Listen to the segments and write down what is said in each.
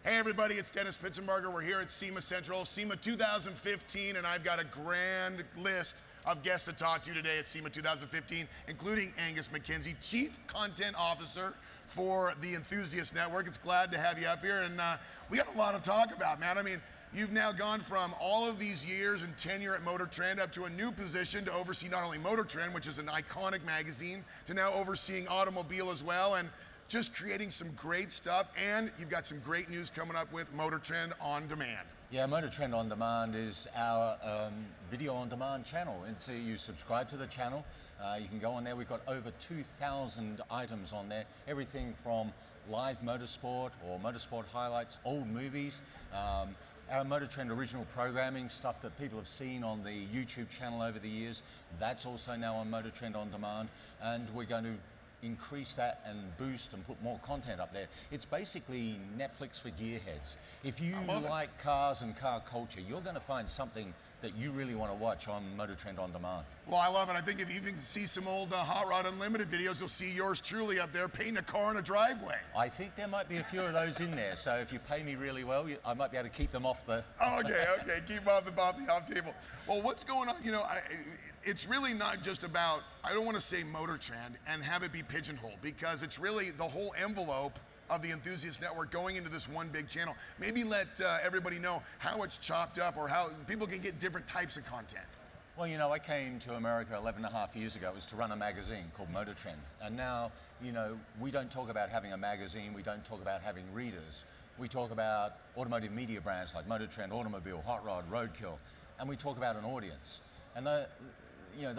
Hey everybody, it's Dennis Pittsenbarger. We're here at SEMA Central, SEMA 2015, and I've got a grand list of guests to talk to today at SEMA 2015, including Angus MacKenzie, Chief Content Officer for the Enthusiast Network. It's glad to have you up here, and we got a lot to talk about, man. I mean, you've now gone from all of these years and tenure at Motor Trend up to a new position to oversee not only Motor Trend, which is an iconic magazine, to now overseeing automobile as well, and just creating some great stuff. And you've got some great news coming up with Motor Trend On Demand. Yeah, Motor Trend On Demand is our video on demand channel. And so you subscribe to the channel, you can go on there. We've got over 2,000 items on there, everything from live motorsport or motorsport highlights, old movies, our Motor Trend original programming, stuff that people have seen on the YouTube channel over the years. That's also now on Motor Trend On Demand, and we're going to increase that and boost and put more content up there. It's basically Netflix for gearheads. If you like cars and car culture, you're going to find something that you really want to watch on Motor Trend On Demand. Well, I love it. I think if you can see some old Hot Rod Unlimited videos, you'll see yours truly up there painting a car in a driveway. I think there might be a few of those in there, so if you pay me really well, I might be able to keep them off the... Okay, keep them off the table. Well, what's going on? You know, it's really not just about, I don't want to say Motor Trend and have it be pigeonholed, because it's really the whole envelope of the Enthusiast Network going into this one big channel. Maybe let everybody know how it's chopped up or how people can get different types of content. Well, you know, I came to America 11.5 years ago. It was to run a magazine called Motor Trend. And now, you know, we don't talk about having a magazine, we don't talk about having readers. We talk about automotive media brands like Motor Trend, Automobile, Hot Rod, Roadkill, and we talk about an audience. And you know,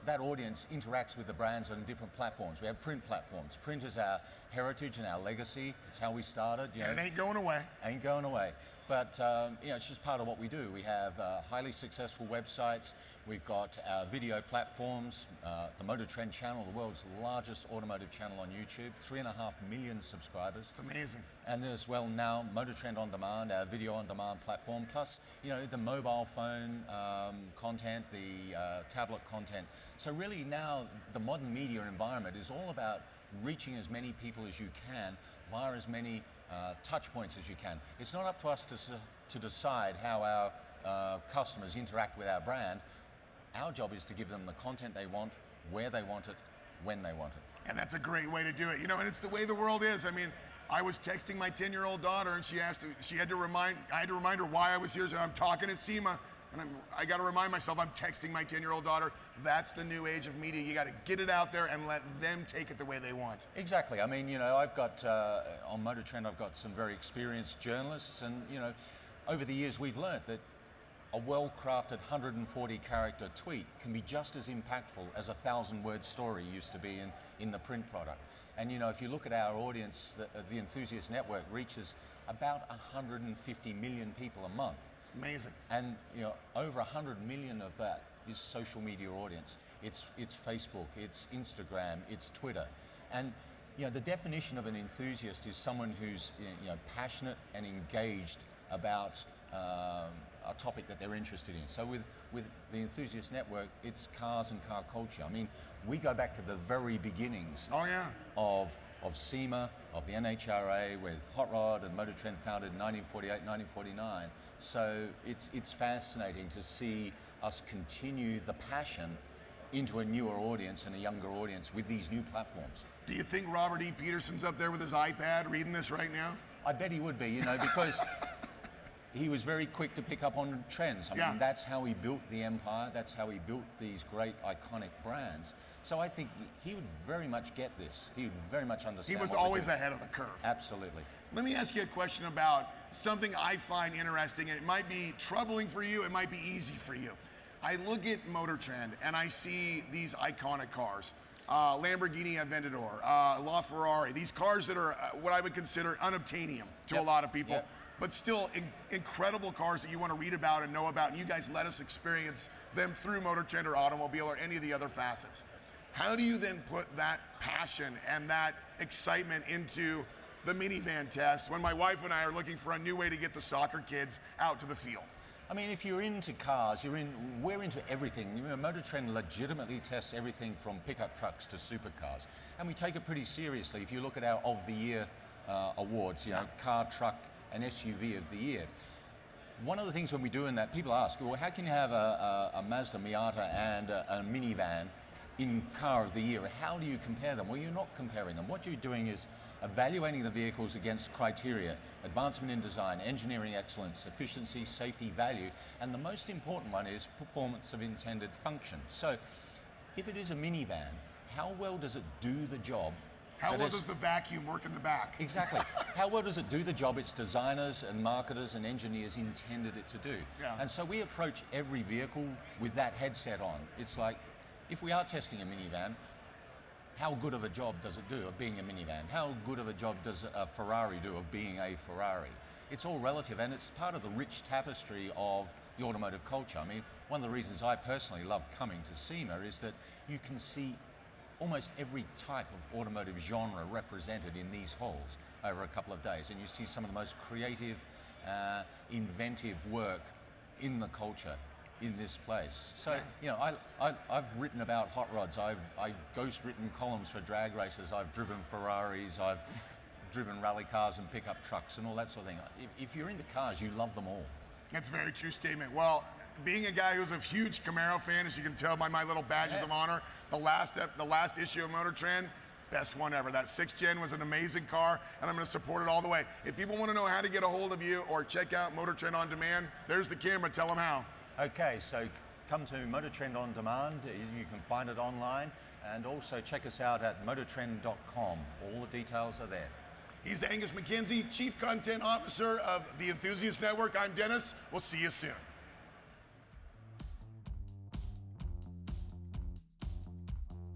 that audience interacts with the brands on different platforms. We have print platforms. Print is our heritage and our legacy. It's how we started. You know, and it ain't going away. Ain't going away. But you know, it's just part of what we do. We have highly successful websites. We've got our video platforms, the Motor Trend channel, the world's largest automotive channel on YouTube, 3.5 million subscribers. It's amazing. And as well now, Motor Trend On Demand, our video on demand platform, plus you know, the mobile phone content, the tablet content. So really now, the modern media environment is all about reaching as many people as you can via as many touch points as you can. It's not up to us to decide how our customers interact with our brand. Our job is to give them the content they want, where they want it, when they want it. And that's a great way to do it. You know, and it's the way the world is. I mean, I was texting my 10-year-old daughter, and I had to remind her why I was here. So I'm talking at SEMA, and I got to remind myself I'm texting my 10-year-old daughter. That's the new age of media. You got to get it out there and let them take it the way they want. Exactly. I mean, you know, I've got on Motor Trend, I've got some very experienced journalists, and you know, over the years we've learned that a well-crafted 140-character tweet can be just as impactful as a 1,000-word story used to be in the print product. And you know, if you look at our audience, the Enthusiast Network reaches about 150 million people a month. Amazing. And you know, over 100 million of that is social media audience. It's Facebook, it's Instagram, it's Twitter. And you know, the definition of an enthusiast is someone who's you know, passionate and engaged about a topic that they're interested in. So with the Enthusiast Network, it's cars and car culture. I mean, we go back to the very beginnings of SEMA, of the NHRA, with Hot Rod and Motor Trend founded in 1948, 1949. So it's fascinating to see us continue the passion into a newer audience and a younger audience with these new platforms. Do you think Robert E. Peterson's up there with his iPad reading this right now? I bet he would be, you know, because he was very quick to pick up on trends. I mean, that's how he built the empire. That's how he built these great iconic brands. So I think he would very much get this. He would very much understand. He was always ahead of the curve. Absolutely. Let me ask you a question about something I find interesting, and it might be troubling for you, it might be easy for you. I look at Motor Trend and I see these iconic cars. Lamborghini Aventador, LaFerrari, these cars that are what I would consider unobtainium to a lot of people. But still incredible cars that you want to read about and know about, and you guys let us experience them through Motor Trend or Automobile or any of the other facets. How do you then put that passion and that excitement into the minivan test when my wife and I are looking for a new way to get the soccer kids out to the field? I mean, if you're into cars, we're into everything. You know, Motor Trend legitimately tests everything from pickup trucks to supercars. And we take it pretty seriously. If you look at our of the year awards, you know, car, truck, an SUV of the year. One of the things when we do in that, people ask, well, how can you have a Mazda Miata and a minivan in car of the year? How do you compare them? Well, you're not comparing them. What you're doing is evaluating the vehicles against criteria: advancement in design, engineering excellence, efficiency, safety, value, and the most important one is performance of intended function. So if it is a minivan, how well does it do the job? How well does the vacuum work in the back? Exactly. How well does it do the job its designers and marketers and engineers intended it to do? Yeah. And so we approach every vehicle with that headset on. It's like, if we are testing a minivan, how good of a job does it do of being a minivan? How good of a job does a Ferrari do of being a Ferrari? It's all relative, and it's part of the rich tapestry of the automotive culture. I mean, one of the reasons I personally love coming to SEMA is that you can see almost every type of automotive genre represented in these halls over a couple of days, and you see some of the most creative, inventive work in the culture in this place. So, you know, I've written about hot rods, I've ghost-written columns for drag races, I've driven Ferraris, I've driven rally cars and pickup trucks and all that sort of thing. If you're into cars, you love them all. That's a very true statement. Well, being a guy who's a huge Camaro fan, as you can tell by my little badges of honor, the last issue of Motor Trend, best one ever. That 6th gen was an amazing car, and I'm going to support it all the way. If people want to know how to get a hold of you or check out Motor Trend on Demand, there's the camera. Tell them how. Okay, so come to Motor Trend on Demand. You can find it online, and also check us out at motortrend.com. All the details are there. He's Angus MacKenzie, Chief Content Officer of the Enthusiast Network. I'm Dennis. We'll see you soon.